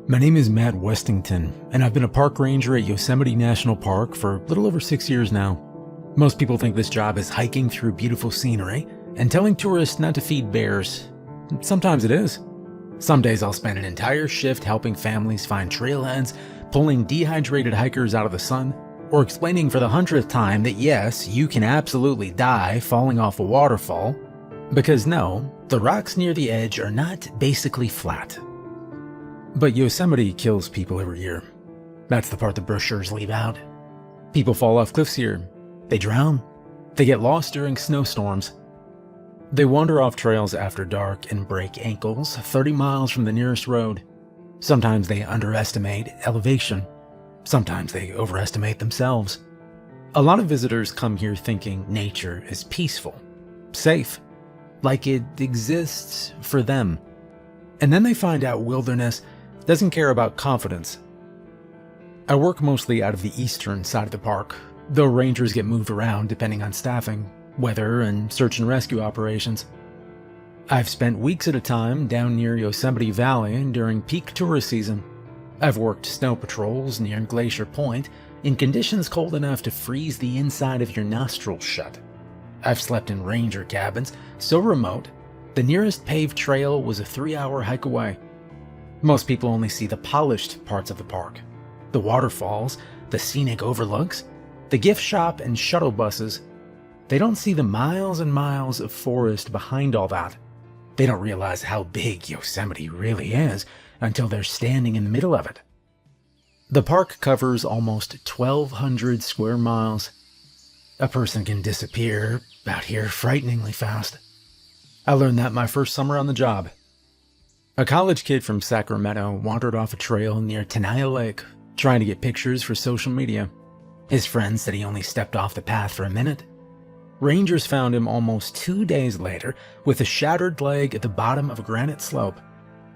My name is Matt Westington, and I've been a park ranger at Yosemite National Park for a little over 6 years now. Most people think this job is hiking through beautiful scenery and telling tourists not to feed bears. Sometimes it is. Some days I'll spend an entire shift helping families find trailheads, pulling dehydrated hikers out of the sun, or explaining for the 100th time that yes, you can absolutely die falling off a waterfall, because no, the rocks near the edge are not basically flat. But Yosemite kills people every year. That's the part the brochures leave out. People fall off cliffs here. They drown. They get lost during snowstorms. They wander off trails after dark and break ankles 30 miles from the nearest road. Sometimes they underestimate elevation. Sometimes they overestimate themselves. A lot of visitors come here thinking nature is peaceful, safe, like it exists for them. And then they find out wilderness doesn't care about confidence. I work mostly out of the eastern side of the park, though rangers get moved around depending on staffing, weather, and search and rescue operations. I've spent weeks at a time down near Yosemite Valley during peak tourist season. I've worked snow patrols near Glacier Point in conditions cold enough to freeze the inside of your nostrils shut. I've slept in ranger cabins so remote, the nearest paved trail was a 3-hour hike away. Most people only see the polished parts of the park. The waterfalls, the scenic overlooks, the gift shop and shuttle buses. They don't see the miles and miles of forest behind all that. They don't realize how big Yosemite really is until they're standing in the middle of it. The park covers almost 1,200 square miles. A person can disappear out here frighteningly fast. I learned that my first summer on the job. A college kid from Sacramento wandered off a trail near Tenaya Lake, trying to get pictures for social media. His friends said he only stepped off the path for a minute. Rangers found him almost 2 days later with a shattered leg at the bottom of a granite slope.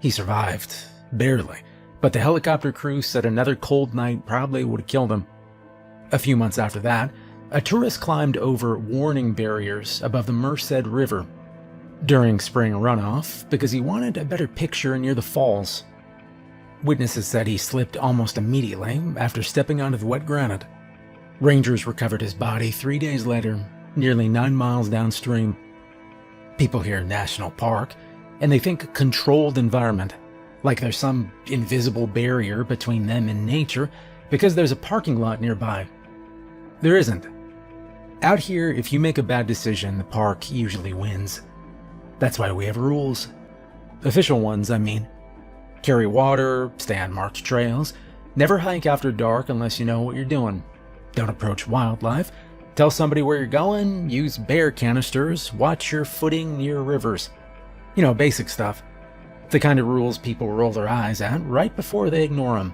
He survived, barely, but the helicopter crew said another cold night probably would have killed him. A few months after that, a tourist climbed over warning barriers above the Merced River during spring runoff because he wanted a better picture near the falls. Witnesses said he slipped almost immediately after stepping onto the wet granite. Rangers recovered his body 3 days later, nearly 9 miles downstream. People hear national park, and they think controlled environment, like there's some invisible barrier between them and nature because there's a parking lot nearby. There isn't. Out here, if you make a bad decision, the park usually wins. That's why we have rules. Official ones, I mean. Carry water, stay on marked trails, never hike after dark unless you know what you're doing. Don't approach wildlife, tell somebody where you're going, use bear canisters, watch your footing near rivers. You know, basic stuff. The kind of rules people roll their eyes at right before they ignore them.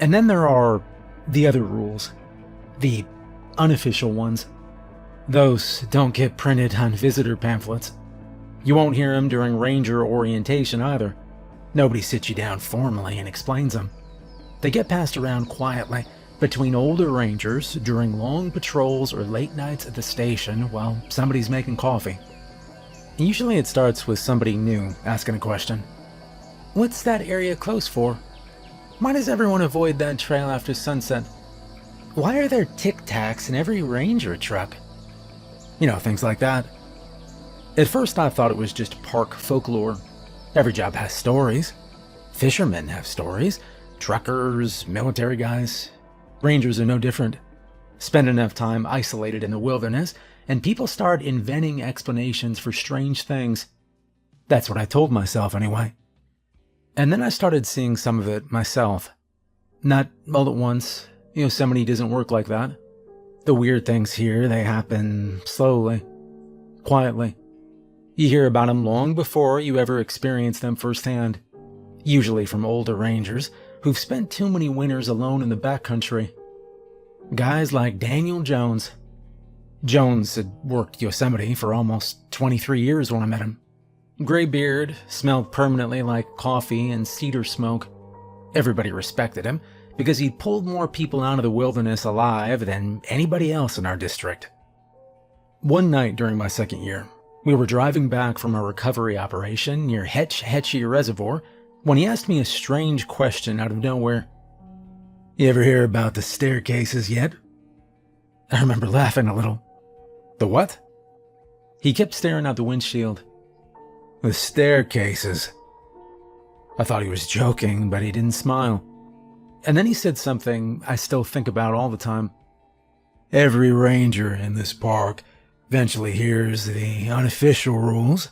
And then there are the other rules. The unofficial ones. Those don't get printed on visitor pamphlets. You won't hear them during ranger orientation either. Nobody sits you down formally and explains them. They get passed around quietly between older rangers during long patrols or late nights at the station while somebody's making coffee. Usually it starts with somebody new asking a question. What's that area closed for? Why does everyone avoid that trail after sunset? Why are there Tic Tacs in every ranger truck? You know, things like that. At first I thought it was just park folklore. Every job has stories. Fishermen have stories. Truckers, military guys. Rangers are no different. Spend enough time isolated in the wilderness, and people start inventing explanations for strange things. That's what I told myself anyway. And then I started seeing some of it myself. Not all at once. Yosemite doesn't work like that. The weird things here, they happen slowly, quietly. You hear about them long before you ever experience them firsthand. Usually from older rangers who've spent too many winters alone in the backcountry. Guys like Daniel Jones. Jones had worked Yosemite for almost 23 years when I met him. Gray beard, smelled permanently like coffee and cedar smoke. Everybody respected him because he'd pulled more people out of the wilderness alive than anybody else in our district. One night during my second year, we were driving back from a recovery operation near Hetchy Reservoir when he asked me a strange question out of nowhere. "You ever hear about the staircases yet?" I remember laughing a little. "The what?" He kept staring out the windshield. "The staircases." I thought he was joking, but he didn't smile. And then he said something I still think about all the time. "Every ranger in this park eventually hears the unofficial rules.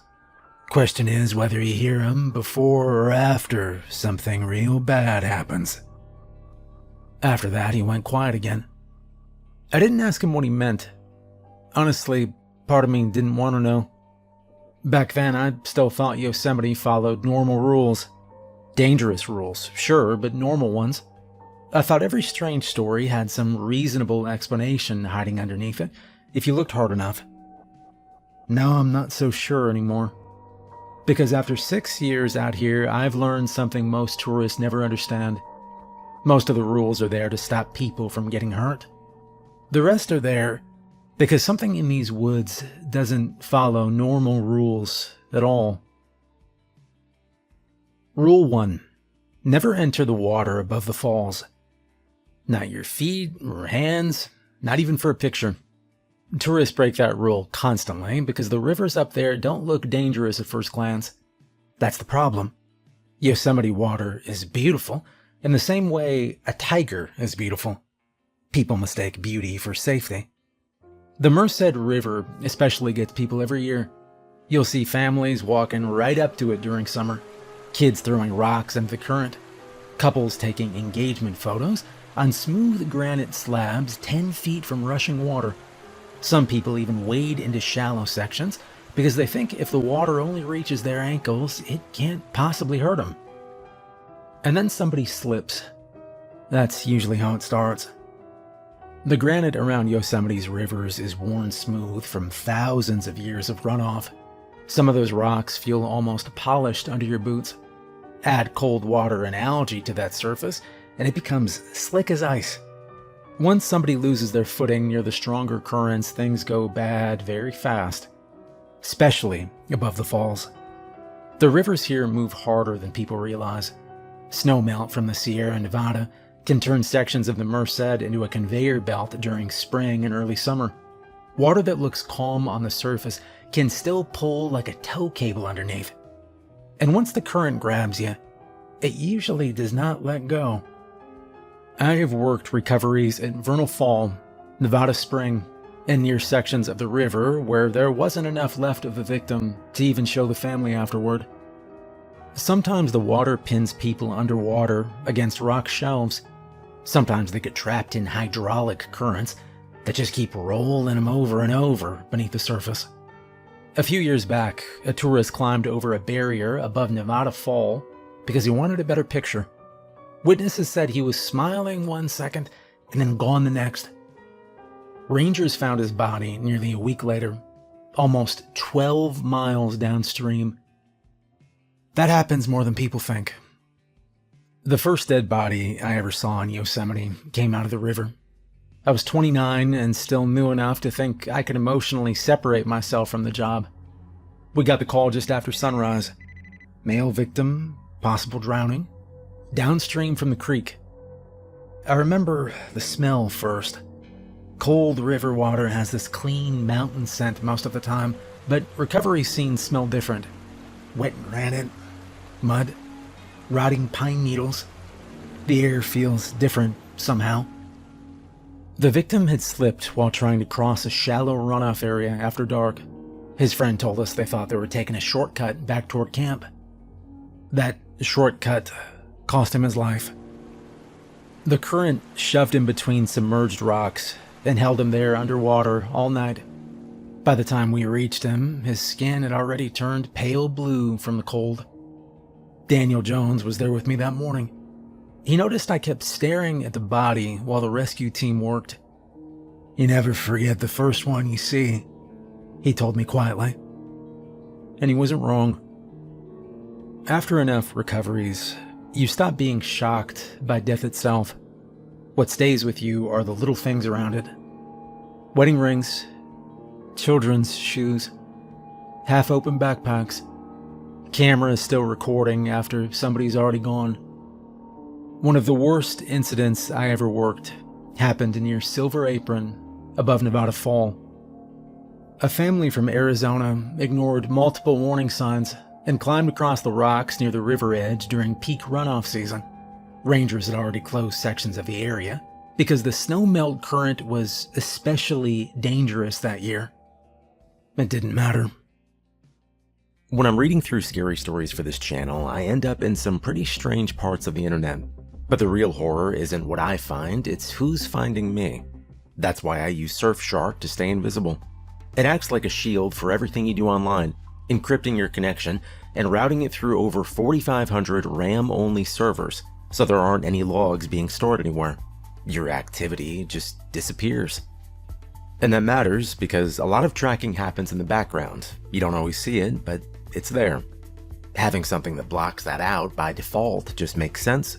Question is whether you hear them before or after something real bad happens." After that, he went quiet again. I didn't ask him what he meant. Honestly, part of me didn't want to know. Back then, I still thought Yosemite followed normal rules. Dangerous rules, sure, but normal ones. I thought every strange story had some reasonable explanation hiding underneath it, if you looked hard enough. Now I'm not so sure anymore. Because after 6 years out here, I've learned something most tourists never understand. Most of the rules are there to stop people from getting hurt. The rest are there because something in these woods doesn't follow normal rules at all. Rule 1. Never enter the water above the falls. Not your feet or hands, not even for a picture. Tourists break that rule constantly because the rivers up there don't look dangerous at first glance. That's the problem. Yosemite water is beautiful in the same way a tiger is beautiful. People mistake beauty for safety. The Merced River especially gets people every year. You'll see families walking right up to it during summer, kids throwing rocks into the current, couples taking engagement photos on smooth granite slabs 10 feet from rushing water. Some people even wade into shallow sections because they think if the water only reaches their ankles, it can't possibly hurt them. And then somebody slips. That's usually how it starts. The granite around Yosemite's rivers is worn smooth from thousands of years of runoff. Some of those rocks feel almost polished under your boots. Add cold water and algae to that surface, and it becomes slick as ice. Once somebody loses their footing near the stronger currents, things go bad very fast, especially above the falls. The rivers here move harder than people realize. Snowmelt from the Sierra Nevada can turn sections of the Merced into a conveyor belt during spring and early summer. Water that looks calm on the surface can still pull like a tow cable underneath. And once the current grabs you, it usually does not let go. I have worked recoveries at Vernal Fall, Nevada Spring, and near sections of the river where there wasn't enough left of the victim to even show the family afterward. Sometimes the water pins people underwater against rock shelves. Sometimes they get trapped in hydraulic currents that just keep rolling them over and over beneath the surface. A few years back, a tourist climbed over a barrier above Nevada Fall because he wanted a better picture. Witnesses said he was smiling one second and then gone the next. Rangers found his body nearly a week later, almost 12 miles downstream. That happens more than people think. The first dead body I ever saw in Yosemite came out of the river. I was 29 and still new enough to think I could emotionally separate myself from the job. We got the call just after sunrise. Male victim, possible drowning, downstream from the creek. I remember the smell first. Cold river water has this clean mountain scent most of the time, but recovery scenes smell different. Wet granite, mud, rotting pine needles. The air feels different somehow. The victim had slipped while trying to cross a shallow runoff area after dark. His friend told us they thought they were taking a shortcut back toward camp. That shortcut cost him his life. The current shoved him between submerged rocks and held him there underwater all night. By the time we reached him, his skin had already turned pale blue from the cold. Daniel Jones was there with me that morning. He noticed I kept staring at the body while the rescue team worked. "You never forget the first one you see," he told me quietly. And he wasn't wrong. After enough recoveries, you stop being shocked by death itself. What stays with you are the little things around it. Wedding rings, children's shoes, half-open backpacks, Camera is still recording after somebody's already gone. One of the worst incidents I ever worked happened near Silver Apron above Nevada Fall. A family from Arizona ignored multiple warning signs and climbed across the rocks near the river edge during peak runoff season. Rangers had already closed sections of the area because the snow melt current was especially dangerous that year. It didn't matter. When I'm reading through scary stories for this channel, I end up in some pretty strange parts of the internet. But the real horror isn't what I find, it's who's finding me. That's why I use Surfshark to stay invisible. It acts like a shield for everything you do online, encrypting your connection and routing it through over 4,500 RAM-only servers, so there aren't any logs being stored anywhere. Your activity just disappears. And that matters because a lot of tracking happens in the background. You don't always see it, but it's there. Having something that blocks that out by default just makes sense.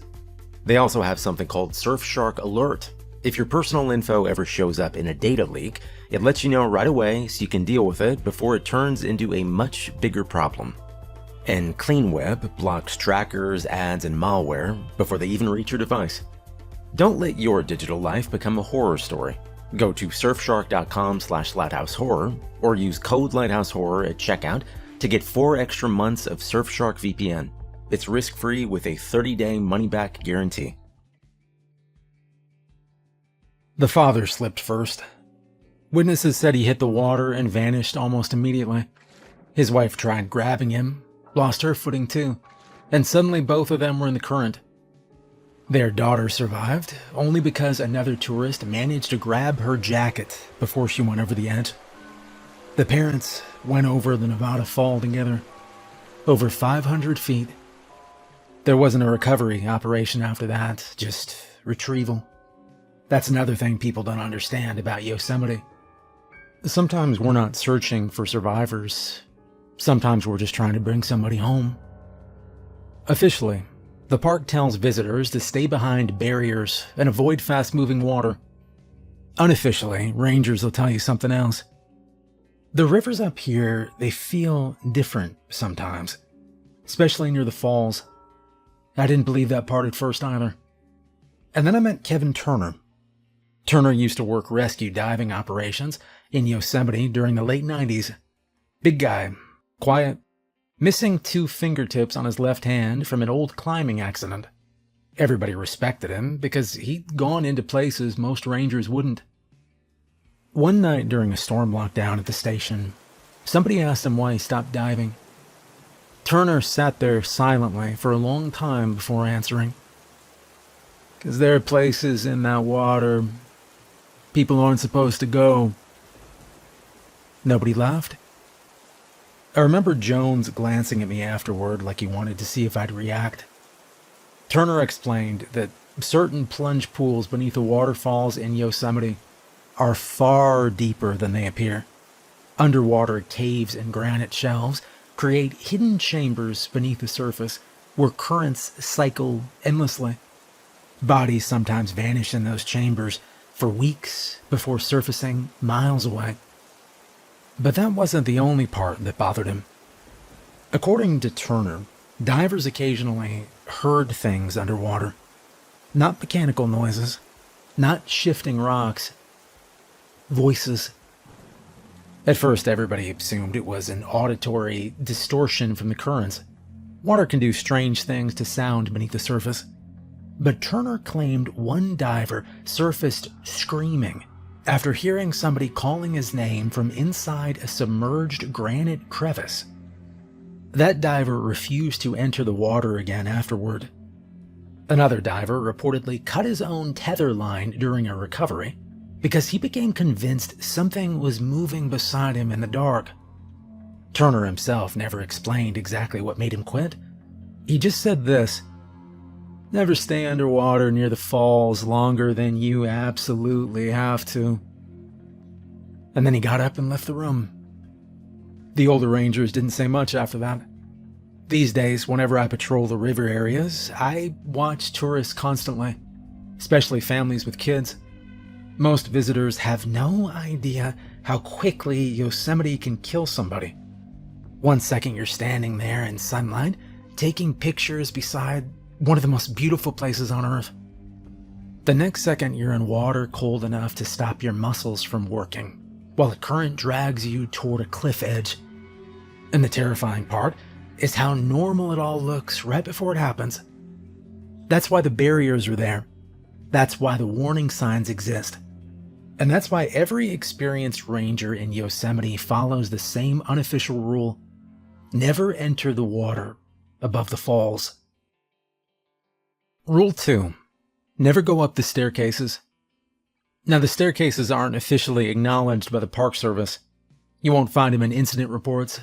They also have something called Surfshark Alert. If your personal info ever shows up in a data leak, it lets you know right away so you can deal with it before it turns into a much bigger problem. And CleanWeb blocks trackers, ads, and malware before they even reach your device. Don't let your digital life become a horror story. Go to surfshark.com/lighthousehorror or use code LighthouseHorror at checkout to get 4 extra months of Surfshark VPN. It's risk-free with a 30-day money-back guarantee. The father slipped first. Witnesses said he hit the water and vanished almost immediately. His wife tried grabbing him, lost her footing too, and suddenly both of them were in the current. Their daughter survived, only because another tourist managed to grab her jacket before she went over the edge. The parents went over the Nevada Fall together, over 500 feet. There wasn't a recovery operation after that, just retrieval. That's another thing people don't understand about Yosemite. Sometimes we're not searching for survivors. Sometimes we're just trying to bring somebody home. Officially, the park tells visitors to stay behind barriers and avoid fast-moving water. Unofficially, rangers will tell you something else. The rivers up here, they feel different sometimes, especially near the falls. I didn't believe that part at first either. And then I met Kevin Turner. Turner used to work rescue diving operations in Yosemite during the late 90s. Big guy, quiet, missing 2 fingertips on his left hand from an old climbing accident. Everybody respected him because he'd gone into places most rangers wouldn't. One night during a storm lockdown at the station, somebody asked him why he stopped diving. Turner sat there silently for a long time before answering. "'Cause there are places in that water people aren't supposed to go." Nobody laughed. I remember Jones glancing at me afterward like he wanted to see if I'd react. Turner explained that certain plunge pools beneath the waterfalls in Yosemite are far deeper than they appear. Underwater caves and granite shelves create hidden chambers beneath the surface where currents cycle endlessly. Bodies sometimes vanish in those chambers for weeks before surfacing miles away. But that wasn't the only part that bothered him. According to Turner, divers occasionally heard things underwater. Not mechanical noises, not shifting rocks, voices. At first, everybody assumed it was an auditory distortion from the currents. Water can do strange things to sound beneath the surface. But Turner claimed one diver surfaced screaming after hearing somebody calling his name from inside a submerged granite crevice. That diver refused to enter the water again afterward. Another diver reportedly cut his own tether line during a recovery because he became convinced something was moving beside him in the dark. Turner himself never explained exactly what made him quit. He just said this: "Never stay underwater near the falls longer than you absolutely have to." And then he got up and left the room. The older rangers didn't say much after that. These days, whenever I patrol the river areas, I watch tourists constantly, especially families with kids. Most visitors have no idea how quickly Yosemite can kill somebody. One second you're standing there in sunlight, taking pictures beside one of the most beautiful places on earth. The next second you're in water cold enough to stop your muscles from working, while a current drags you toward a cliff edge. And the terrifying part is how normal it all looks right before it happens. That's why the barriers are there. That's why the warning signs exist. And that's why every experienced ranger in Yosemite follows the same unofficial rule: never enter the water above the falls. Rule 2. Never go up the staircases. Now, the staircases aren't officially acknowledged by the Park Service. You won't find them in incident reports.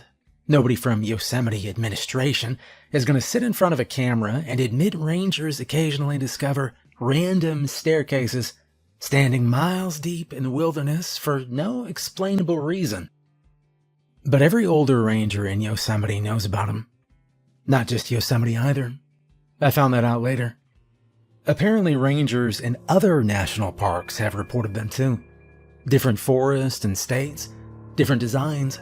Nobody from Yosemite administration is going to sit in front of a camera and admit rangers occasionally discover random staircases standing miles deep in the wilderness for no explainable reason. But every older ranger in Yosemite knows about them. Not just Yosemite either. I found that out later. Apparently rangers in other national parks have reported them too. Different forests and states, different designs.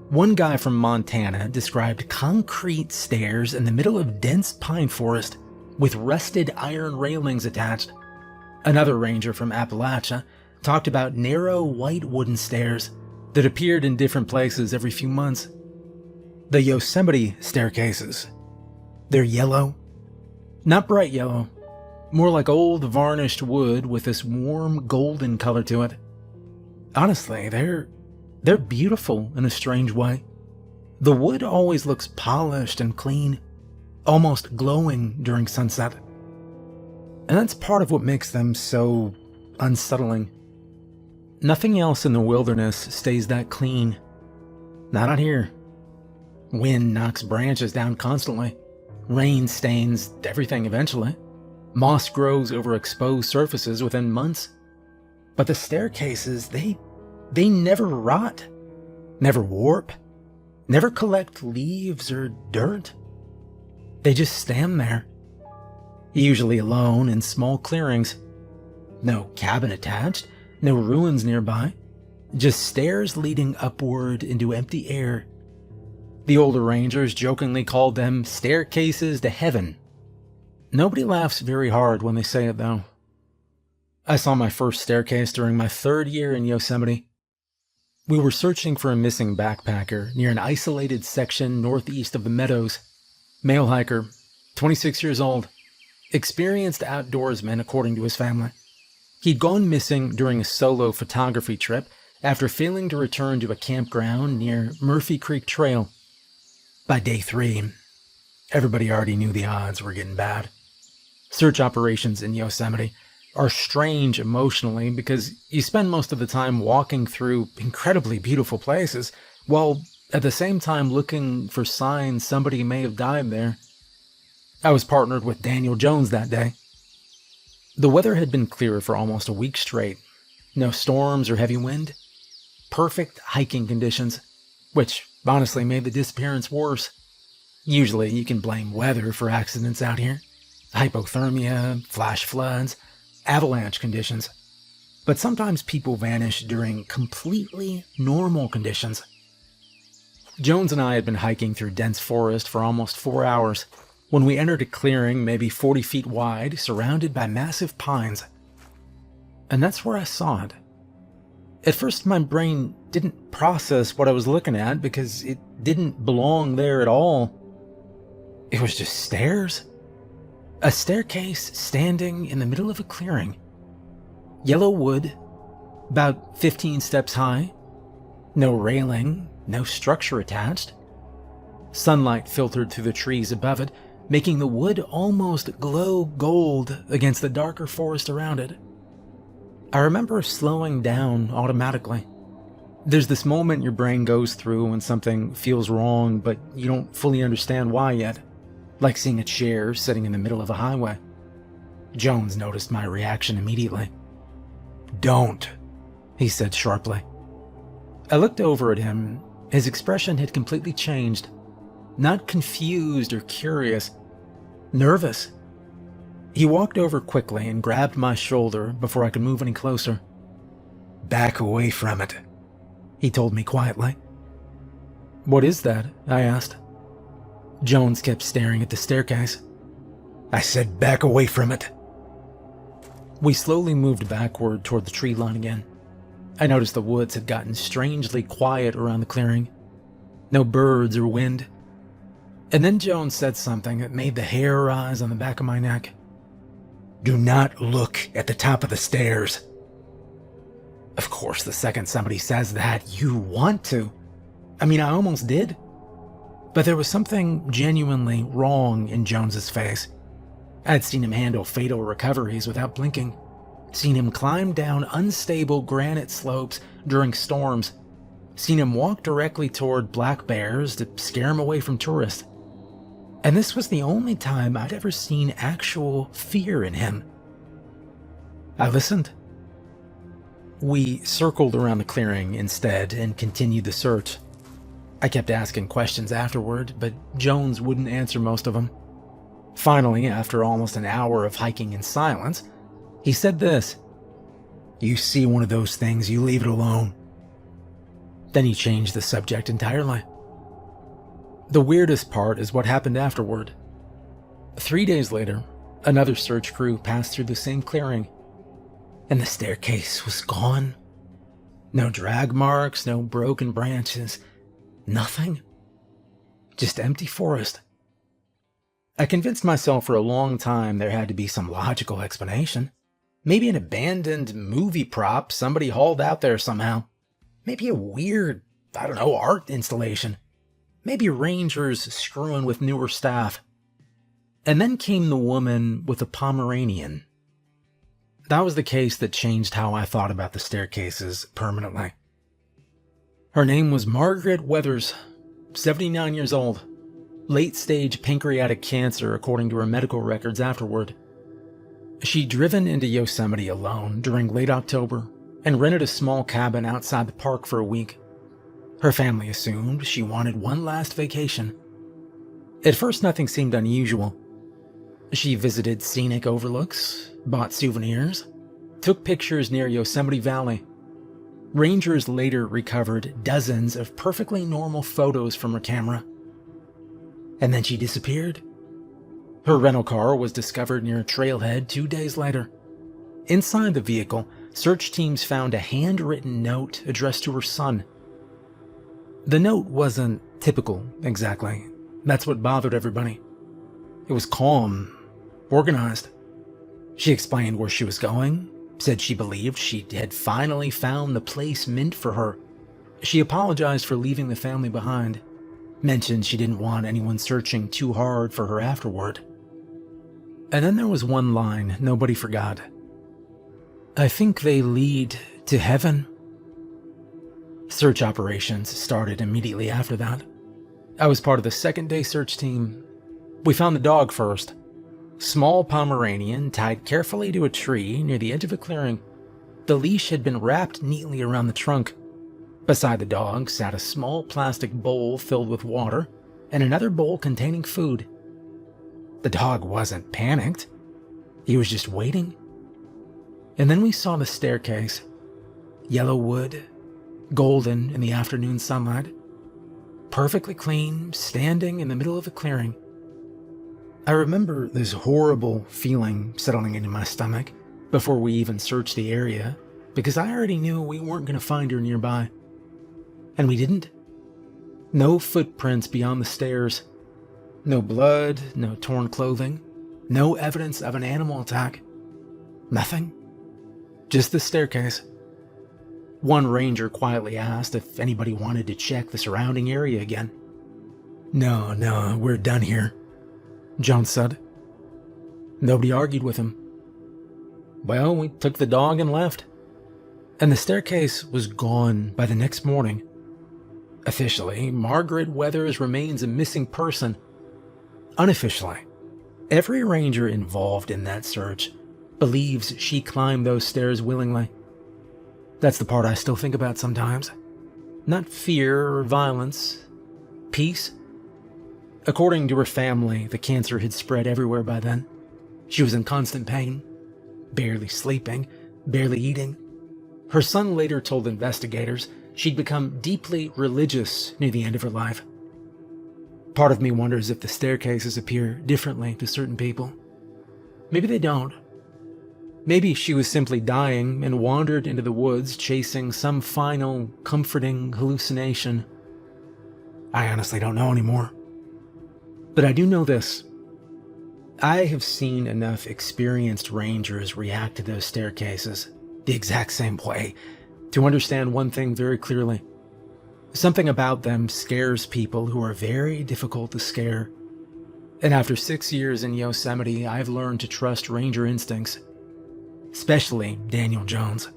One guy from Montana described concrete stairs in the middle of dense pine forest with rusted iron railings attached. Another ranger from Appalachia talked about narrow white wooden stairs that appeared in different places every few months. The Yosemite staircases. They're yellow. Not bright yellow. More like old varnished wood with this warm golden color to it. Honestly, they're beautiful in a strange way. The wood always looks polished and clean, almost glowing during sunset. And that's part of what makes them so unsettling. Nothing else in the wilderness stays that clean. Not out here. Wind knocks branches down constantly. Rain stains everything eventually. Moss grows over exposed surfaces within months. But the staircases, they never rot, never warp, never collect leaves or dirt. They just stand there, usually alone in small clearings. No cabin attached, no ruins nearby, just stairs leading upward into empty air. The older rangers jokingly called them staircases to heaven. Nobody laughs very hard when they say it, though. I saw my first staircase during my 3rd year in Yosemite. We were searching for a missing backpacker near an isolated section northeast of the meadows. Male hiker, 26 years old, experienced outdoorsman according to his family. He'd gone missing during a solo photography trip after failing to return to a campground near Murphy Creek Trail. By day 3, everybody already knew the odds were getting bad. Search operations in Yosemite are strange emotionally because you spend most of the time walking through incredibly beautiful places, while at the same time looking for signs somebody may have died there. I was partnered with Daniel Jones that day. The weather had been clear for almost a week straight. No storms or heavy wind. Perfect hiking conditions, which honestly made the disappearance worse. Usually you can blame weather for accidents out here. Hypothermia, flash floods, avalanche conditions. But sometimes people vanish during completely normal conditions. Jones and I had been hiking through dense forest for almost 4 hours when we entered a clearing maybe 40 feet wide, surrounded by massive pines. And that's where I saw it. At first my brain didn't process what I was looking at because it didn't belong there at all. It was just stairs. A staircase standing in the middle of a clearing. Yellow wood, about 15 steps high. No railing, no structure attached. Sunlight filtered through the trees above it, making the wood almost glow gold against the darker forest around it. I remember slowing down automatically. There's this moment your brain goes through when something feels wrong, but you don't fully understand why yet. Like seeing a chair sitting in the middle of a highway. Jones noticed my reaction immediately. "Don't," he said sharply. I looked over at him. His expression had completely changed. Not confused or curious. Nervous. He walked over quickly and grabbed my shoulder before I could move any closer. "Back away from it," he told me quietly. "What is that?" I asked. Jones kept staring at the staircase. "I said back away from it." We slowly moved backward toward the tree line again. I noticed the woods had gotten strangely quiet around the clearing. No birds or wind. And then Jones said something that made the hair rise on the back of my neck. "Do not look at the top of the stairs." Of course, the second somebody says that, you want to. I mean, I almost did. But there was something genuinely wrong in Jones's face. I'd seen him handle fatal recoveries without blinking. Seen him climb down unstable granite slopes during storms. Seen him walk directly toward black bears to scare him away from tourists. And this was the only time I'd ever seen actual fear in him. I listened. We circled around the clearing instead and continued the search. I kept asking questions afterward, but Jones wouldn't answer most of them. Finally, after almost an hour of hiking in silence, he said this: "You see one of those things, you leave it alone." Then he changed the subject entirely. The weirdest part is what happened afterward. 3 days later, another search crew passed through the same clearing, and the staircase was gone. No drag marks, no broken branches, nothing. Just empty forest. I convinced myself for a long time there had to be some logical explanation. Maybe an abandoned movie prop somebody hauled out there somehow. Maybe a weird, art installation. Maybe rangers screwing with newer staff. And then came the woman with the Pomeranian. That was the case that changed how I thought about the staircases permanently. Her name was Margaret Weathers, 79 years old. Late-stage pancreatic cancer, according to her medical records afterward. She'd driven into Yosemite alone during late October and rented a small cabin outside the park for a week. Her family assumed she wanted one last vacation. At first, nothing seemed unusual. She visited scenic overlooks, bought souvenirs, took pictures near Yosemite Valley. Rangers later recovered dozens of perfectly normal photos from her camera. And then she disappeared. Her rental car was discovered near a trailhead 2 days later. Inside the vehicle, search teams found a handwritten note addressed to her son. The note wasn't typical, exactly. That's what bothered everybody. It was calm, organized. She explained where she was going, said she believed she had finally found the place meant for her. She apologized for leaving the family behind, mentioned she didn't want anyone searching too hard for her afterward. And then there was one line nobody forgot. "I think they lead to heaven." Search operations started immediately after that. I was part of the second-day search team. We found the dog first. Small Pomeranian tied carefully to a tree near the edge of a clearing. The leash had been wrapped neatly around the trunk. Beside the dog sat a small plastic bowl filled with water and another bowl containing food. The dog wasn't panicked. He was just waiting. And then we saw the staircase. Yellow wood, golden in the afternoon sunlight. Perfectly clean, standing in the middle of a clearing. I remember this horrible feeling settling into my stomach before we even searched the area, because I already knew we weren't going to find her nearby. And we didn't. No footprints beyond the stairs. No blood, no torn clothing, no evidence of an animal attack. Nothing. Just the staircase. One ranger quietly asked if anybody wanted to check the surrounding area again. No, we're done here," Jones said. Nobody argued with him. Well, we took the dog and left. And the staircase was gone by the next morning. Officially, Margaret Weathers remains a missing person. Unofficially, every ranger involved in that search believes she climbed those stairs willingly. That's the part I still think about sometimes. Not fear or violence. Peace. According to her family, the cancer had spread everywhere by then. She was in constant pain, barely sleeping, barely eating. Her son later told investigators she'd become deeply religious near the end of her life. Part of me wonders if the staircases appear differently to certain people. Maybe they don't. Maybe she was simply dying and wandered into the woods chasing some final, comforting hallucination. I honestly don't know anymore. But I do know this. I have seen enough experienced rangers react to those staircases the exact same way to understand one thing very clearly. Something about them scares people who are very difficult to scare. And after 6 years in Yosemite, I've learned to trust ranger instincts, especially Daniel Jones.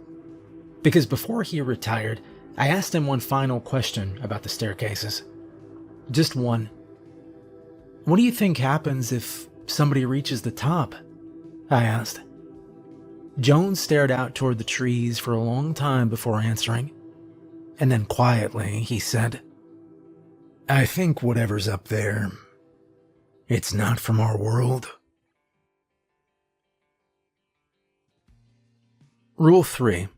Because before he retired, I asked him one final question about the staircases. Just one. What do you think happens if somebody reaches the top? I asked. Jones stared out toward the trees for a long time before answering. And then quietly, he said, I think whatever's up there, it's not from our world. Rule 3.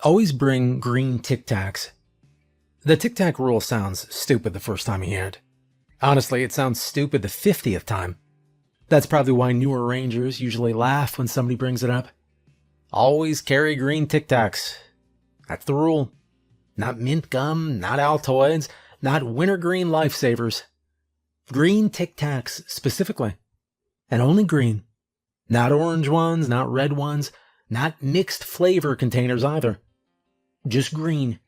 Always bring green Tic Tacs. The Tic Tac rule sounds stupid the first time you hear it. Honestly, it sounds stupid the 50th time. That's probably why newer rangers usually laugh when somebody brings it up. Always carry green Tic Tacs. That's the rule. Not mint gum, not Altoids, not wintergreen lifesavers. Green Tic Tacs specifically. And only green. Not orange ones, not red ones, not mixed flavor containers either. Just green.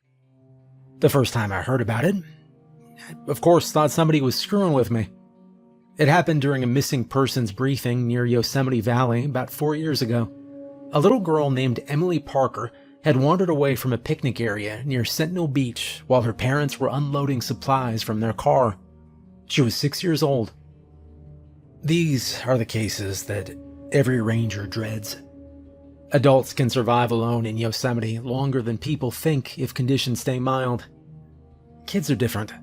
The first time I heard about it, I, of course, thought somebody was screwing with me. It happened during a missing persons briefing near Yosemite Valley about 4 years ago. A little girl named Emily Parker had wandered away from a picnic area near Sentinel Beach while her parents were unloading supplies from their car. She was 6 years old. These are the cases that every ranger dreads. Adults can survive alone in Yosemite longer than people think if conditions stay mild. Kids are different.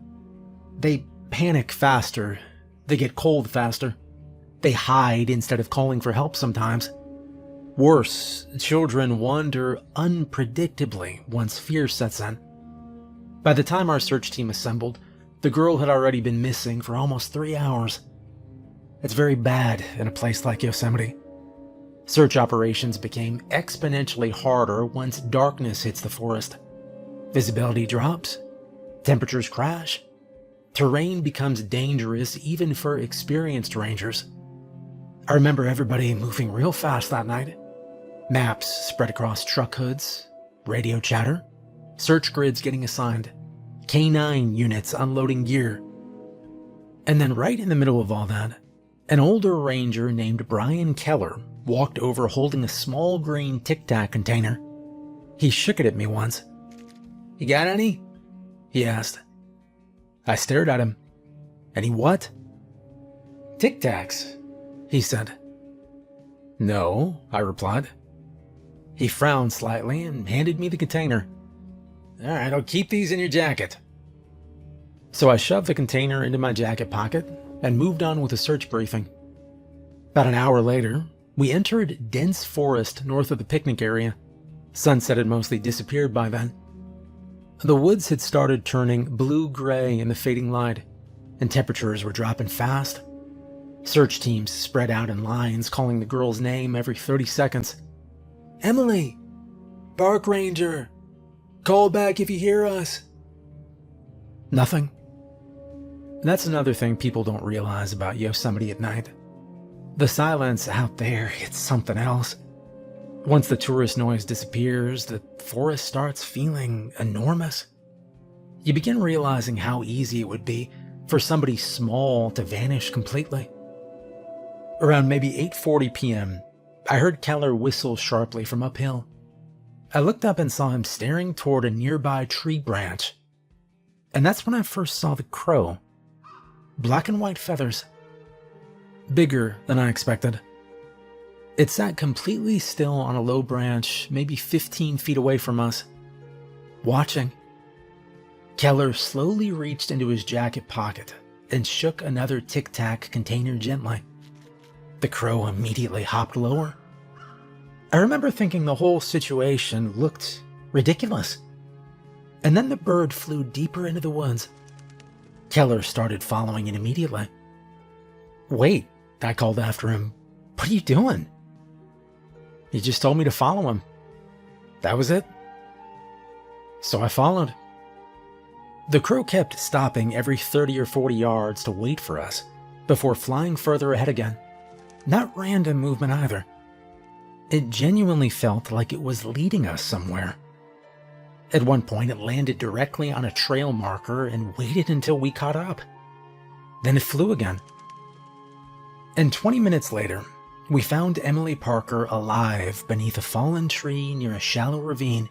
They panic faster. They get cold faster. They hide instead of calling for help sometimes. Worse, children wander unpredictably once fear sets in. By the time our search team assembled, the girl had already been missing for almost 3 hours. It's very bad in a place like Yosemite. Search operations became exponentially harder once darkness hits the forest. Visibility drops. Temperatures crash. Terrain becomes dangerous even for experienced rangers. I remember everybody moving real fast that night. Maps spread across truck hoods, radio chatter, search grids getting assigned, K9 units unloading gear. And then right in the middle of all that, an older ranger named Brian Keller walked over holding a small green Tic Tac container. He shook it at me once. "You got any?" he asked. I stared at him. "Any what?" "Tic Tacs," he said. "No," I replied. He frowned slightly and handed me the container. "All right, I'll keep these in your jacket." So I shoved the container into my jacket pocket and moved on with the search briefing. About an hour later, we entered dense forest north of the picnic area. Sunset had mostly disappeared by then. The woods had started turning blue-gray in the fading light, and temperatures were dropping fast. Search teams spread out in lines, calling the girl's name every 30 seconds. "Emily! Park Ranger! Call back if you hear us!" Nothing. That's another thing people don't realize about Yosemite at night. The silence out there, it's something else. Once the tourist noise disappears, the forest starts feeling enormous. You begin realizing how easy it would be for somebody small to vanish completely. Around maybe 8:40 p.m., I heard Keller whistle sharply from uphill. I looked up and saw him staring toward a nearby tree branch. And that's when I first saw the crow. Black and white feathers. Bigger than I expected. It sat completely still on a low branch, maybe 15 feet away from us, watching. Keller slowly reached into his jacket pocket and shook another Tic Tac container gently. The crow immediately hopped lower. I remember thinking the whole situation looked ridiculous. And then the bird flew deeper into the woods. Keller started following it immediately. "Wait," I called after him. "What are you doing?" "He just told me to follow him. That was it." So I followed. The crow kept stopping every 30 or 40 yards to wait for us before flying further ahead again. Not random movement either. It genuinely felt like it was leading us somewhere. At one point, it landed directly on a trail marker and waited until we caught up. Then it flew again. And 20 minutes later, we found Emily Parker alive beneath a fallen tree near a shallow ravine,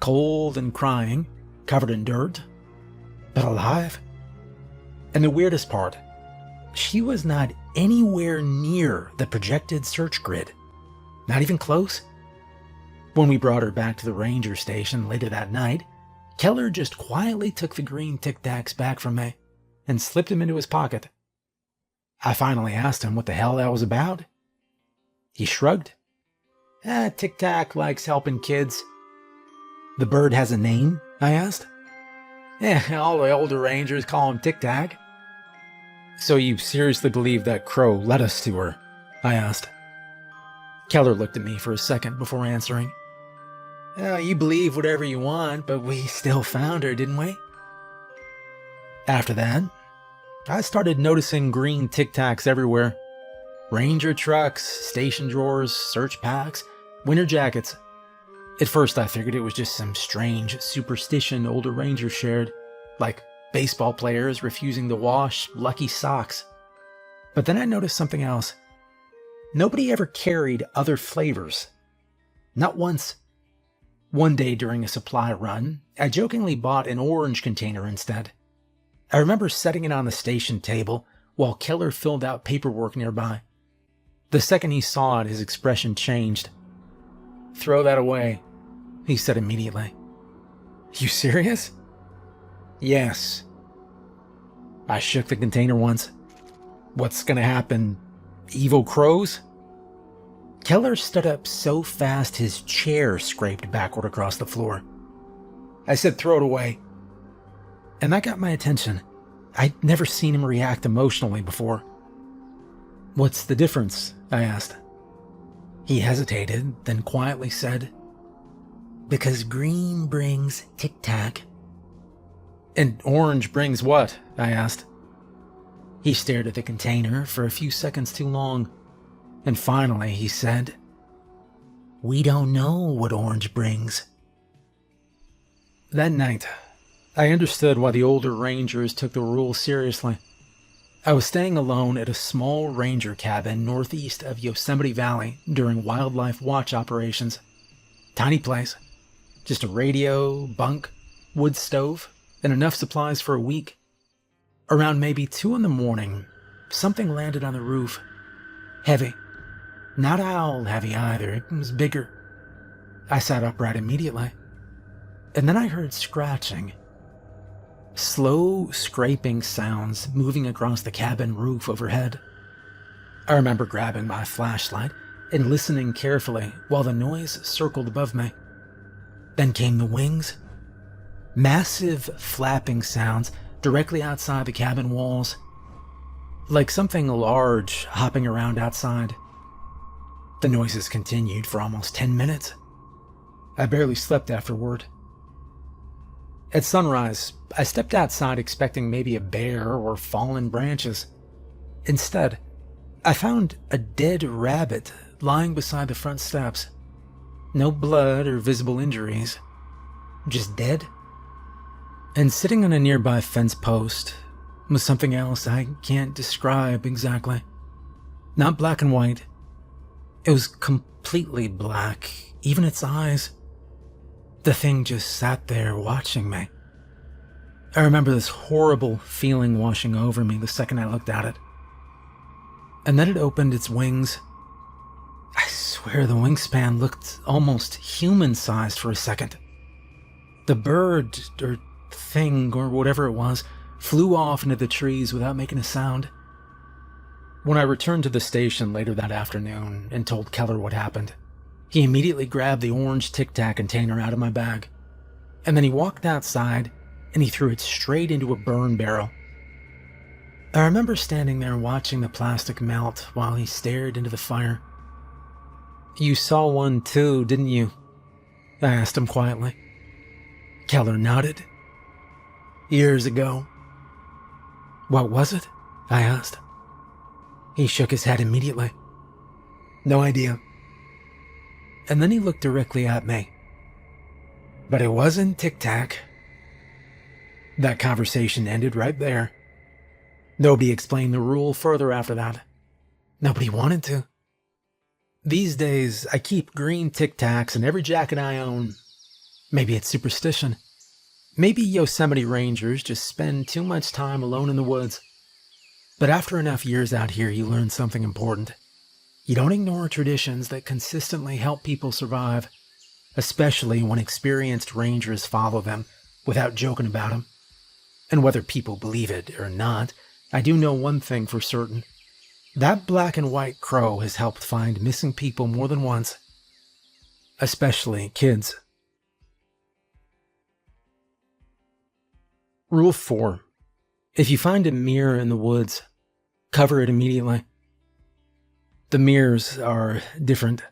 cold and crying, covered in dirt, but alive. And the weirdest part, she was not anywhere near the projected search grid. Not even close. When we brought her back to the ranger station later that night, Keller just quietly took the green Tic Tacs back from me and slipped them into his pocket. I finally asked him what the hell that was about. He shrugged. Tic Tac likes helping kids." "The bird has a name?" I asked. "Yeah, all the older rangers call him Tic Tac." "So you seriously believe that crow led us to her?" I asked. Keller looked at me for a second before answering. "You believe whatever you want, but we still found her, didn't we?" After that, I started noticing green Tic Tacs everywhere. Ranger trucks, station drawers, search packs, winter jackets. At first I figured it was just some strange superstition older rangers shared, like baseball players refusing to wash lucky socks. But then I noticed something else. Nobody ever carried other flavors. Not once. One day during a supply run, I jokingly bought an orange container instead. I remember setting it on the station table while Keller filled out paperwork nearby. The second he saw it, his expression changed. "Throw that away," he said immediately. "You serious?" "Yes." I shook the container once. "What's gonna happen? Evil crows?" Keller stood up so fast his chair scraped backward across the floor. I said, "Throw it away." And that got my attention. I'd never seen him react emotionally before. "What's the difference?" I asked. He hesitated, then quietly said, "Because green brings Tic Tac." "And orange brings what?" I asked. He stared at the container for a few seconds too long, and finally he said, "We don't know what orange brings." That night, I understood why the older rangers took the rules seriously. I was staying alone at a small ranger cabin northeast of Yosemite Valley during wildlife watch operations. Tiny place. Just a radio, bunk, wood stove, and enough supplies for a week. Around maybe 2 in the morning, something landed on the roof. Heavy. Not owl heavy either, it was bigger. I sat upright immediately. And then I heard scratching. Slow, scraping sounds moving across the cabin roof overhead. I remember grabbing my flashlight and listening carefully while the noise circled above me. Then came the wings. Massive flapping sounds directly outside the cabin walls. Like something large hopping around outside. The noises continued for almost 10 minutes. I barely slept afterward. At sunrise, I stepped outside expecting maybe a bear or fallen branches. Instead, I found a dead rabbit lying beside the front steps. No blood or visible injuries. Just dead. And sitting on a nearby fence post was something else I can't describe exactly. Not black and white. It was completely black, even its eyes. The thing just sat there watching me. I remember this horrible feeling washing over me the second I looked at it. And then it opened its wings. I swear the wingspan looked almost human-sized for a second. The bird, or thing, or whatever it was, flew off into the trees without making a sound. When I returned to the station later that afternoon and told Keller what happened, he immediately grabbed the orange Tic Tac container out of my bag. and then he walked outside and he threw it straight into a burn barrel. I remember standing there watching the plastic melt while he stared into the fire. "You saw one too, didn't you?" I asked him quietly. Keller nodded. "Years ago." "What was it?" I asked. He shook his head immediately. "No idea." And then he looked directly at me. "But it wasn't Tic Tac." That conversation ended right there. Nobody explained the rule further after that. Nobody wanted to. These days, I keep green Tic Tacs in every jacket I own. Maybe it's superstition. Maybe Yosemite Rangers just spend too much time alone in the woods. But after enough years out here, you learn something important. You don't ignore traditions that consistently help people survive, especially when experienced rangers follow them without joking about them. And whether people believe it or not, I do know one thing for certain. That black and white crow has helped find missing people more than once. Especially kids. Rule 4. If you find a mirror in the woods, cover it immediately. The mirrors are different.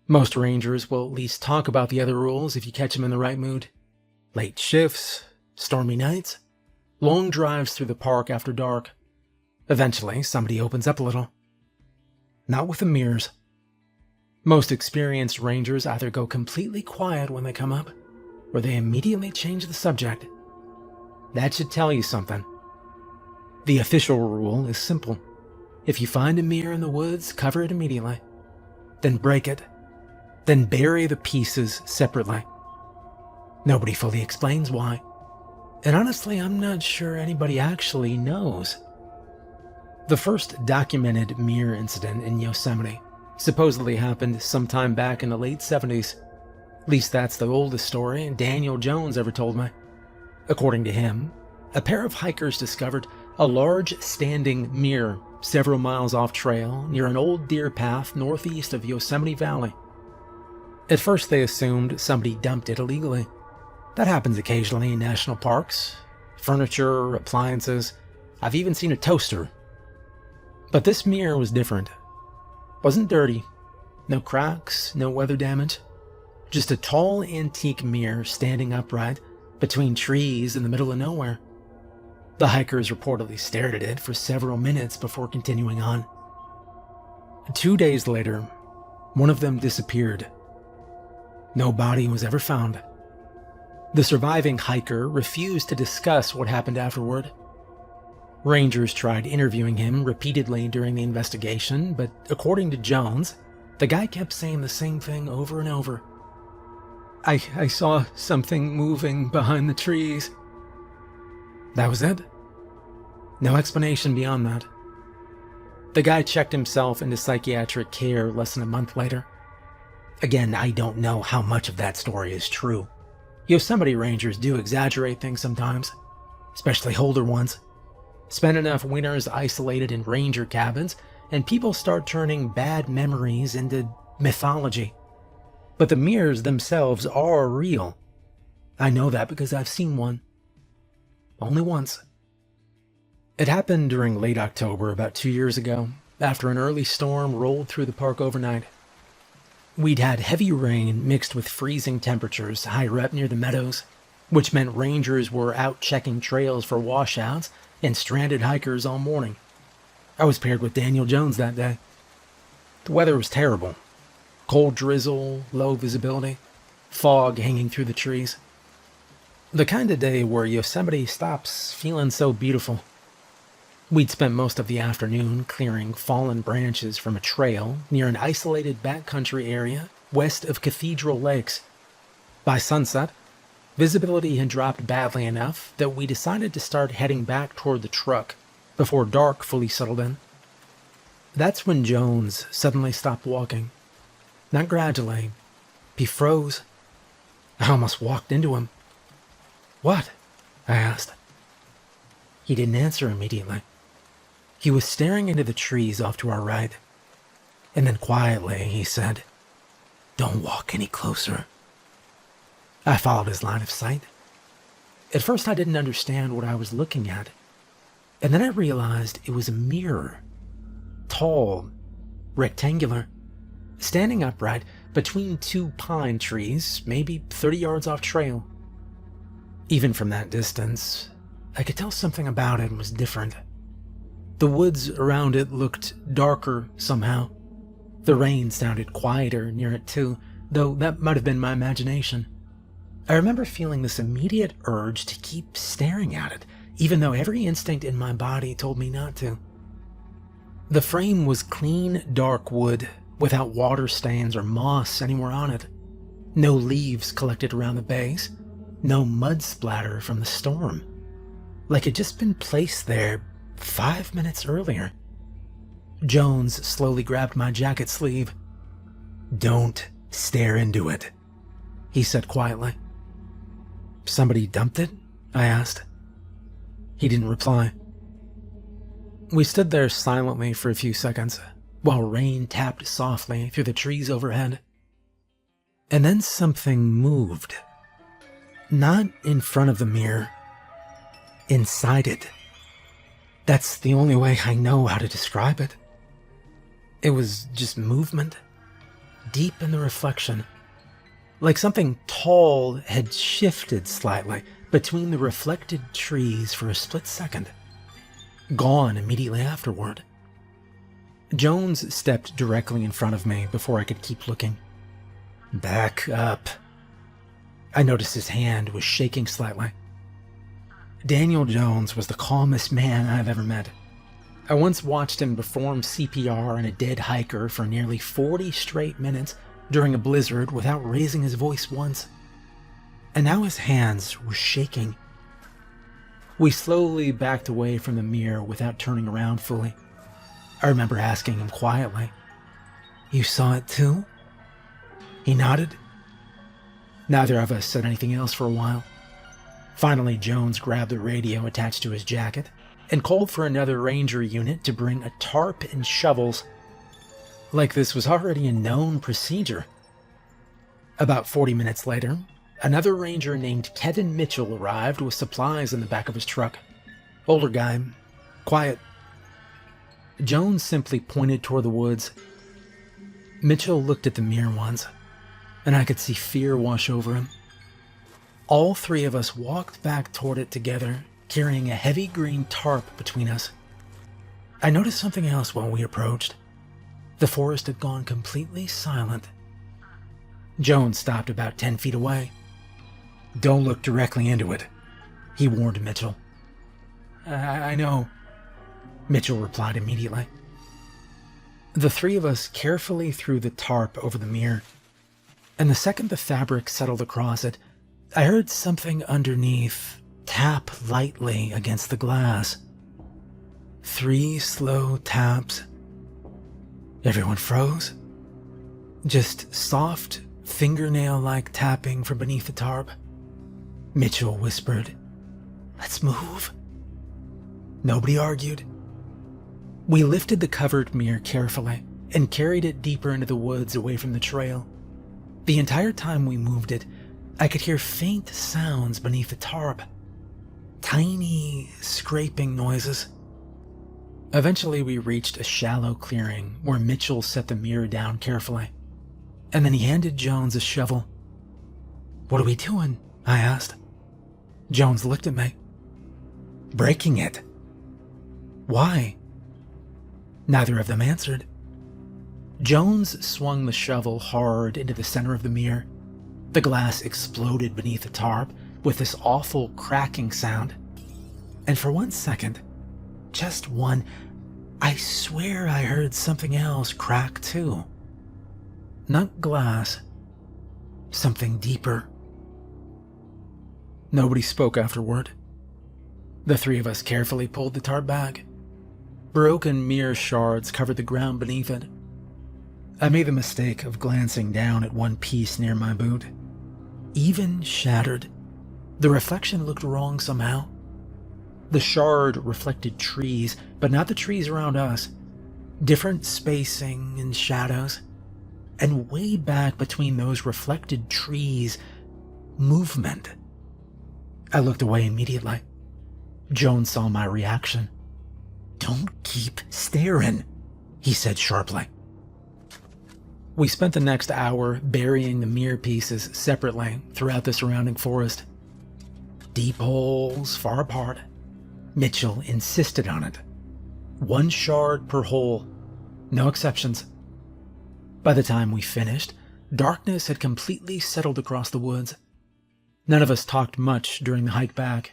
Most rangers will at least talk about the other rules if you catch them in the right mood. Late shifts, stormy nights, long drives through the park after dark. Eventually, somebody opens up a little. Not with the mirrors. Most experienced rangers either go completely quiet when they come up, or they immediately change the subject. That should tell you something. The official rule is simple. If you find a mirror in the woods, cover it immediately. Then break it. Then bury the pieces separately. Nobody fully explains why. And honestly, I'm not sure anybody actually knows. The first documented mirror incident in Yosemite supposedly happened sometime back in the late 70s. At least that's the oldest story Daniel Jones ever told me. According to him, a pair of hikers discovered a large standing mirror several miles off trail near an old deer path northeast of Yosemite Valley. At first they assumed somebody dumped it illegally. That happens occasionally in national parks. Furniture, appliances. I've even seen a toaster. But this mirror was different. Wasn't dirty. No cracks, no weather damage. Just a tall antique mirror standing upright between trees in the middle of nowhere. The hikers reportedly stared at it for several minutes before continuing on. 2 days later, one of them disappeared. No body was ever found. The surviving hiker refused to discuss what happened afterward. Rangers tried interviewing him repeatedly during the investigation, but according to Jones, the guy kept saying the same thing over and over. I saw something moving behind the trees. That was it. No explanation beyond that. The guy checked himself into psychiatric care less than a month later. Again, I don't know how much of that story is true. Yosemite Rangers do exaggerate things sometimes, especially older ones. Spend enough winters isolated in ranger cabins, and people start turning bad memories into mythology. But the mirrors themselves are real. I know that because I've seen one. Only once. It happened during late October about 2 years ago, after an early storm rolled through the park overnight. We'd had heavy rain mixed with freezing temperatures higher up near the meadows, which meant rangers were out checking trails for washouts and stranded hikers all morning. I was paired with Daniel Jones that day. The weather was terrible. Cold drizzle, low visibility, fog hanging through the trees. The kind of day where Yosemite stops feeling so beautiful. We'd spent most of the afternoon clearing fallen branches from a trail near an isolated backcountry area west of Cathedral Lakes. By sunset, visibility had dropped badly enough that we decided to start heading back toward the truck before dark fully settled in. That's when Jones suddenly stopped walking. Not gradually. He froze. I almost walked into him. "What?" I asked. He didn't answer immediately. He was staring into the trees off to our right. And then quietly he said, "Don't walk any closer." I followed his line of sight. At first I didn't understand what I was looking at, and then I realized it was a mirror. Tall, rectangular, standing upright between two pine trees, maybe 30 yards off trail. Even from that distance, I could tell something about it was different. The woods around it looked darker somehow. The rain sounded quieter near it too, though that might have been my imagination. I remember feeling this immediate urge to keep staring at it, even though every instinct in my body told me not to. The frame was clean, dark wood, without water stains or moss anywhere on it. No leaves collected around the base, no mud splatter from the storm. Like it'd just been placed there 5 minutes earlier. Jones slowly grabbed my jacket sleeve. "Don't stare into it," he said quietly. "Somebody dumped it?" I asked. He didn't reply. We stood there silently for a few seconds, while rain tapped softly through the trees overhead. And then something moved. Not in front of the mirror. Inside it. That's the only way I know how to describe it. It was just movement, deep in the reflection. Like something tall had shifted slightly between the reflected trees for a split second. Gone immediately afterward. Jones stepped directly in front of me before I could keep looking. "Back up." I noticed his hand was shaking slightly. Daniel Jones was the calmest man I've ever met. I once watched him perform CPR on a dead hiker for nearly 40 straight minutes during a blizzard without raising his voice once. And now his hands were shaking. We slowly backed away from the mirror without turning around fully. I remember asking him quietly, "You saw it too?" He nodded. Neither of us said anything else for a while. Finally, Jones grabbed the radio attached to his jacket and called for another ranger unit to bring a tarp and shovels, like this was already a known procedure. About 40 minutes later, another ranger named Kevin Mitchell arrived with supplies in the back of his truck. Older guy, quiet. Jones simply pointed toward the woods. Mitchell looked at the mirror once, and I could see fear wash over him. All three of us walked back toward it together, carrying a heavy green tarp between us. I noticed something else while we approached. The forest had gone completely silent. Jones stopped about 10 feet away. "Don't look directly into it," he warned Mitchell. I know," Mitchell replied immediately. The three of us carefully threw the tarp over the mirror, and the second the fabric settled across it, I heard something underneath tap lightly against the glass. 3 slow taps. Everyone froze. Just soft, fingernail-like tapping from beneath the tarp. Mitchell whispered, "Let's move." Nobody argued. We lifted the covered mirror carefully and carried it deeper into the woods away from the trail. The entire time we moved it, I could hear faint sounds beneath the tarp. Tiny, scraping noises. Eventually we reached a shallow clearing where Mitchell set the mirror down carefully, and then he handed Jones a shovel. "What are we doing?" I asked. Jones looked at me. "Breaking it." "Why?" Neither of them answered. Jones swung the shovel hard into the center of the mirror. The glass exploded beneath the tarp with this awful cracking sound. And for 1 second, just one, I swear I heard something else crack too. Not glass, something deeper. Nobody spoke afterward. The three of us carefully pulled the tarp back. Broken mirror shards covered the ground beneath it. I made the mistake of glancing down at one piece near my boot. Even shattered, the reflection looked wrong somehow. The shard reflected trees, but not the trees around us. Different spacing and shadows. And way back between those reflected trees, movement. I looked away immediately. Jones saw my reaction. "Don't keep staring," he said sharply. We spent the next hour burying the mirror pieces separately throughout the surrounding forest. Deep holes far apart. Mitchell insisted on it. 1 shard per hole. No exceptions. By the time we finished, darkness had completely settled across the woods. None of us talked much during the hike back.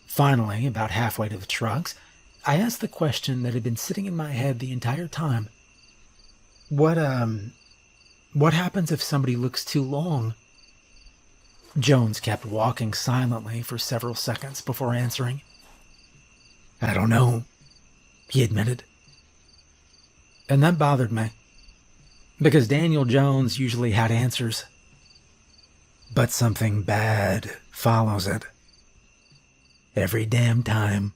Finally, about halfway to the trucks, I asked the question that had been sitting in my head the entire time. What happens if somebody looks too long?" Jones kept walking silently for several seconds before answering. "I don't know," he admitted. And that bothered me, because Daniel Jones usually had answers. "But something bad follows it. Every damn time,"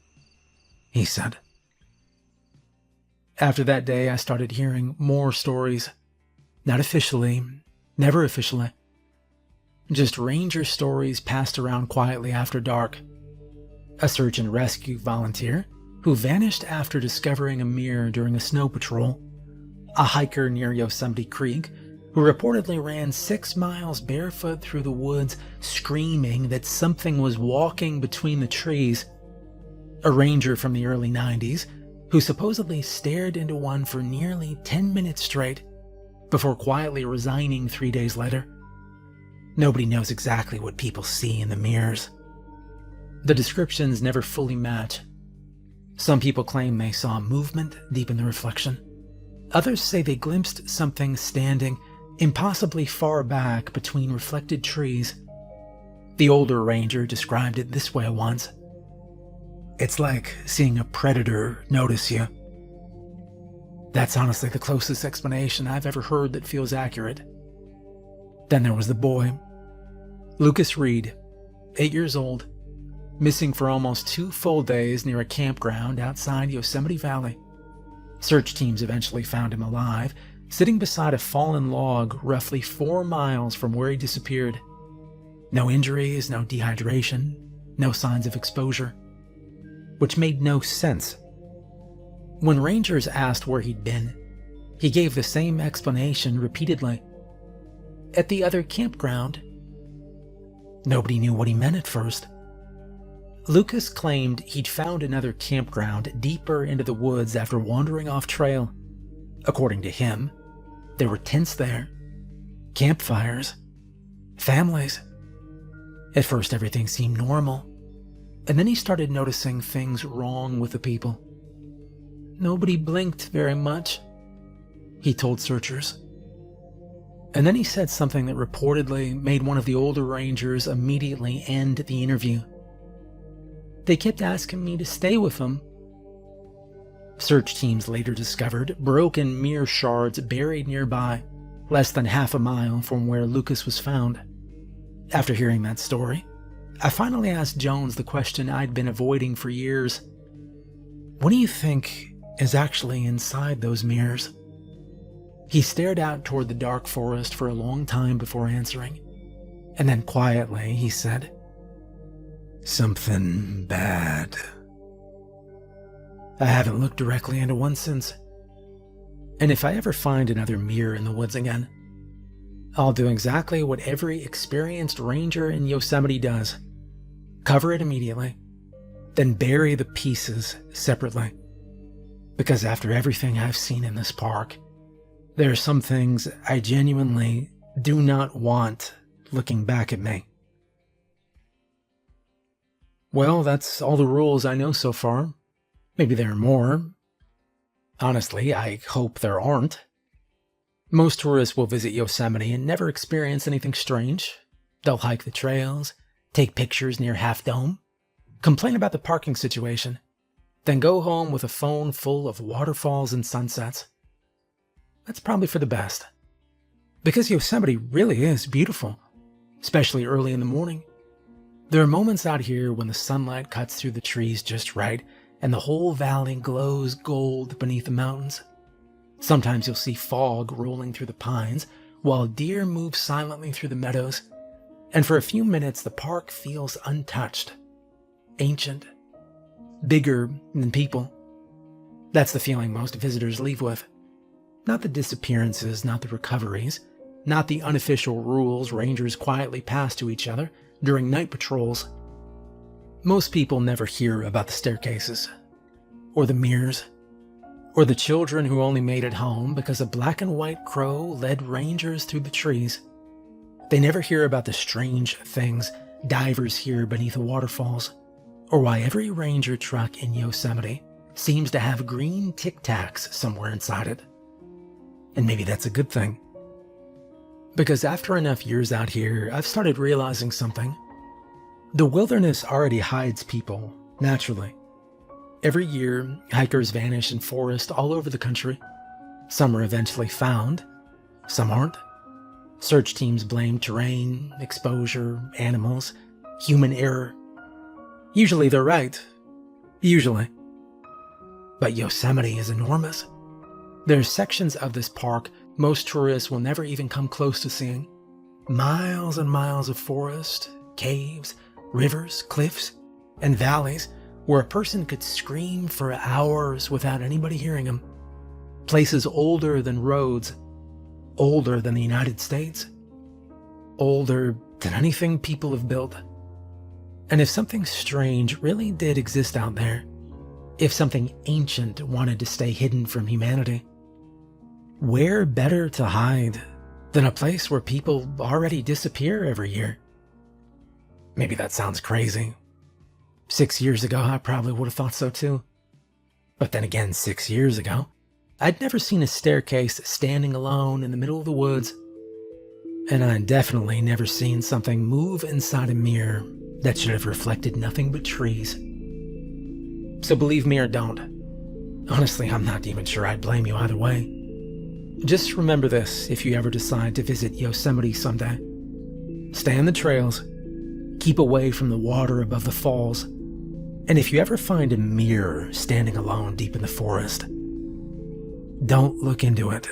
he said. After that day, I started hearing more stories. Not officially, never officially. Just ranger stories passed around quietly after dark. A search and rescue volunteer who vanished after discovering a mirror during a snow patrol. A hiker near Yosemite Creek who reportedly ran 6 miles barefoot through the woods, screaming that something was walking between the trees. A ranger from the early 90s who supposedly stared into one for nearly 10 minutes straight before quietly resigning 3 days later. Nobody knows exactly what people see in the mirrors. The descriptions never fully match. Some people claim they saw movement deep in the reflection. Others say they glimpsed something standing impossibly far back between reflected trees. The older ranger described it this way once. "It's like seeing a predator notice you." That's honestly the closest explanation I've ever heard that feels accurate. Then there was the boy, Lucas Reed, 8 years old, missing for almost 2 full days near a campground outside Yosemite Valley. Search teams eventually found him alive, sitting beside a fallen log roughly 4 miles from where he disappeared. No injuries, no dehydration, no signs of exposure. Which made no sense. When rangers asked where he'd been, he gave the same explanation repeatedly. At the other campground. Nobody knew what he meant at first. Lucas claimed he'd found another campground deeper into the woods after wandering off trail. According to him, there were tents there, campfires, families. At first everything seemed normal, and then he started noticing things wrong with the people. Nobody blinked very much, he told searchers. And then he said something that reportedly made one of the older rangers immediately end the interview. They kept asking me to stay with them. Search teams later discovered broken mirror shards buried nearby, less than half a mile from where Lucas was found. After hearing that story, I finally asked Jones the question I'd been avoiding for years. What do you think is actually inside those mirrors? He stared out toward the dark forest for a long time before answering, and then quietly he said, "Something bad." I haven't looked directly into one since, and if I ever find another mirror in the woods again, I'll do exactly what every experienced ranger in Yosemite does. Cover it immediately, then bury the pieces separately. Because after everything I've seen in this park, there are some things I genuinely do not want looking back at me. Well, that's all the rules I know so far. Maybe there are more. Honestly, I hope there aren't. Most tourists will visit Yosemite and never experience anything strange. They'll hike the trails, take pictures near Half Dome, complain about the parking situation, then go home with a phone full of waterfalls and sunsets. That's probably for the best. Because Yosemite really is beautiful, especially early in the morning. There are moments out here when the sunlight cuts through the trees just right, and the whole valley glows gold beneath the mountains. Sometimes you'll see fog rolling through the pines, while deer move silently through the meadows. And for a few minutes, the park feels untouched, ancient, bigger than people. That's the feeling most visitors leave with. Not the disappearances, not the recoveries, not the unofficial rules rangers quietly pass to each other during night patrols. Most people never hear about the staircases, or the mirrors, or the children who only made it home because a black and white crow led rangers through the trees. They never hear about the strange things divers hear beneath the waterfalls, or why every ranger truck in Yosemite seems to have green Tic Tacs somewhere inside it. And maybe that's a good thing. Because after enough years out here, I've started realizing something. The wilderness already hides people, naturally. Every year, hikers vanish in forests all over the country. Some are eventually found, some aren't. Search teams blame terrain, exposure, animals, human error. Usually they're right. Usually. But Yosemite is enormous. There are sections of this park most tourists will never even come close to seeing. Miles and miles of forest, caves, rivers, cliffs, and valleys where a person could scream for hours without anybody hearing him. Places older than roads, older than the United States, older than anything people have built. And if something strange really did exist out there, if something ancient wanted to stay hidden from humanity, where better to hide than a place where people already disappear every year? Maybe that sounds crazy. 6 years ago, I probably would have thought so too. But then again, 6 years ago, I'd never seen a staircase standing alone in the middle of the woods. And I'd definitely never seen something move inside a mirror that should have reflected nothing but trees. So believe me or don't. Honestly, I'm not even sure I'd blame you either way. Just remember this if you ever decide to visit Yosemite someday. Stay on the trails, keep away from the water above the falls, and if you ever find a mirror standing alone deep in the forest, don't look into it.